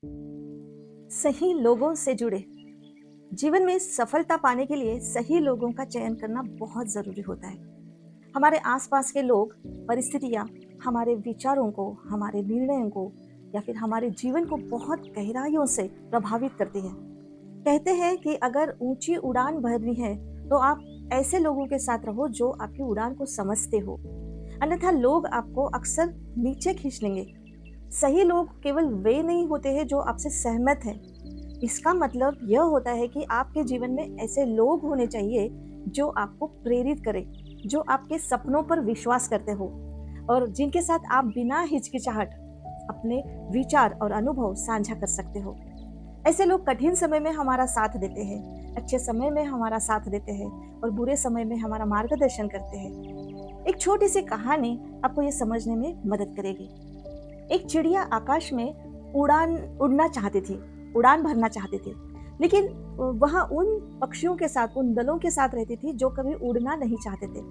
सही लोगों से जुड़े। जीवन में सफलता पाने के लिए सही लोगों का चयन करना बहुत जरूरी होता है। हमारे आसपास के लोग, परिस्थितियाँ हमारे विचारों को, हमारे निर्णयों को या फिर हमारे जीवन को बहुत गहराइयों से प्रभावित करती है। कहते हैं कि अगर ऊंची उड़ान भरनी है तो आप ऐसे लोगों के साथ रहो जो आपकी उड़ान को समझते हो, अन्यथा लोग आपको अक्सर नीचे खींच लेंगे। सही लोग केवल वे नहीं होते हैं जो आपसे सहमत हैं। इसका मतलब यह होता है कि आपके जीवन में ऐसे लोग होने चाहिए जो आपको प्रेरित करें, जो आपके सपनों पर विश्वास करते हो और जिनके साथ आप बिना हिचकिचाहट अपने विचार और अनुभव साझा कर सकते हो। ऐसे लोग कठिन समय में हमारा साथ देते हैं, अच्छे समय में हमारा साथ देते हैं और बुरे समय में हमारा मार्गदर्शन करते हैं। एक छोटी सी कहानी आपको ये समझने में मदद करेगी। एक चिड़िया आकाश में उड़ना चाहती थी, उड़ान भरना चाहती थी, लेकिन वह उन पक्षियों के साथ, उन दलों के साथ रहती थी जो कभी उड़ना नहीं चाहते थे।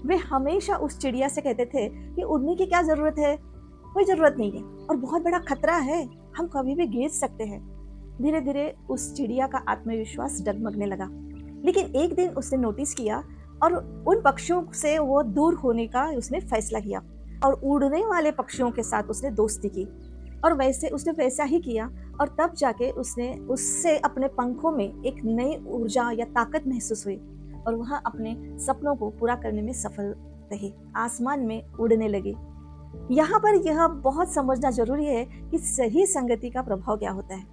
वे हमेशा उस चिड़िया से कहते थे कि उड़ने की क्या जरूरत है, कोई जरूरत नहीं है और बहुत बड़ा खतरा है, हम कभी भी गिर सकते हैं। धीरे धीरे उस चिड़िया का आत्मविश्वास डगमगने लगा। लेकिन एक दिन उसने नोटिस किया और उन पक्षियों से वो दूर होने का उसने फैसला किया और उड़ने वाले पक्षियों के साथ उसने दोस्ती की। और वैसे उसने वैसा ही किया और तब जाके उससे अपने पंखों में एक नई ऊर्जा या ताकत महसूस हुई और वह अपने सपनों को पूरा करने में सफल रही, आसमान में उड़ने लगी। यहाँ पर यह बहुत समझना जरूरी है कि सही संगति का प्रभाव क्या होता है।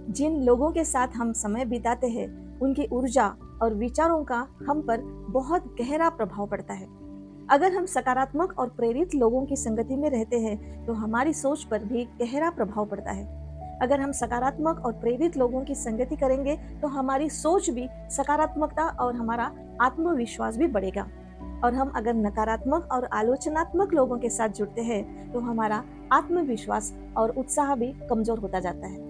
जिन लोगों के साथ हम समय बिताते हैं उनकी ऊर्जा और विचारों का हम पर बहुत गहरा प्रभाव पड़ता है। अगर हम सकारात्मक और प्रेरित लोगों की संगति में रहते हैं तो हमारी सोच पर भी गहरा प्रभाव पड़ता है। अगर हम सकारात्मक और प्रेरित लोगों की संगति करेंगे तो हमारी सोच भी सकारात्मकता और हमारा आत्मविश्वास भी बढ़ेगा। और हम अगर नकारात्मक और आलोचनात्मक लोगों के साथ जुड़ते हैं तो हमारा आत्मविश्वास और उत्साह भी कमजोर होता जाता है।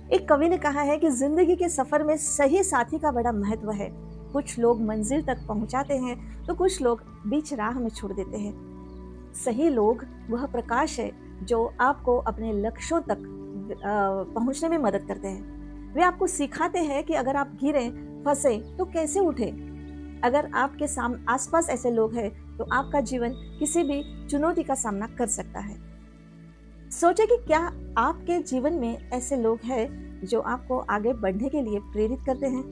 एक कवि ने कहा है कि जिंदगी के सफर में सही साथी का बड़ा महत्व है। कुछ लोग मंजिल तक पहुंचाते हैं तो कुछ लोग बीच राह में छोड़ देते हैं। सही लोग वह प्रकाश है जो आपको अपने लक्ष्यों तक पहुंचने में मदद करते हैं। वे आपको सिखाते हैं कि अगर आप गिरे, फंसे तो कैसे उठे। अगर आपके आसपास ऐसे लोग हैं तो आपका जीवन किसी भी चुनौती का सामना कर सकता है। सोचे कि क्या आपके जीवन में ऐसे लोग हैं जो आपको आगे बढ़ने के लिए प्रेरित करते हैं,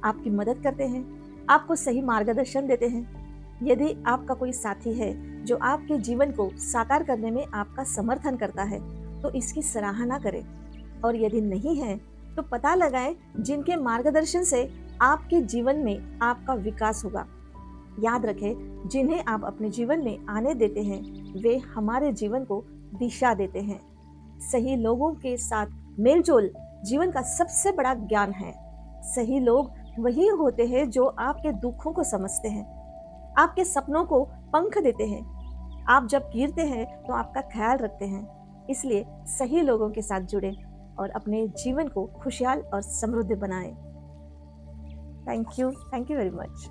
आपकी मदद करते हैं, आपको सही मार्गदर्शन देते हैं। यदि आपका कोई साथी है जो आपके जीवन को साकार करने में आपका समर्थन करता है तो इसकी सराहना करें, और यदि नहीं है तो पता लगाएं जिनके मार्गदर्शन से आपके जीवन में आपका विकास होगा। याद रखें, जिन्हें आप अपने जीवन में आने देते हैं वे हमारे जीवन को दिशा देते हैं। सही लोगों के साथ मेलजोल जीवन का सबसे बड़ा ज्ञान है। सही लोग वही होते हैं जो आपके दुखों को समझते हैं, आपके सपनों को पंख देते हैं, आप जब गिरते हैं तो आपका ख्याल रखते हैं। इसलिए सही लोगों के साथ जुड़ें और अपने जीवन को खुशहाल और समृद्ध बनाएं। Thank you very much.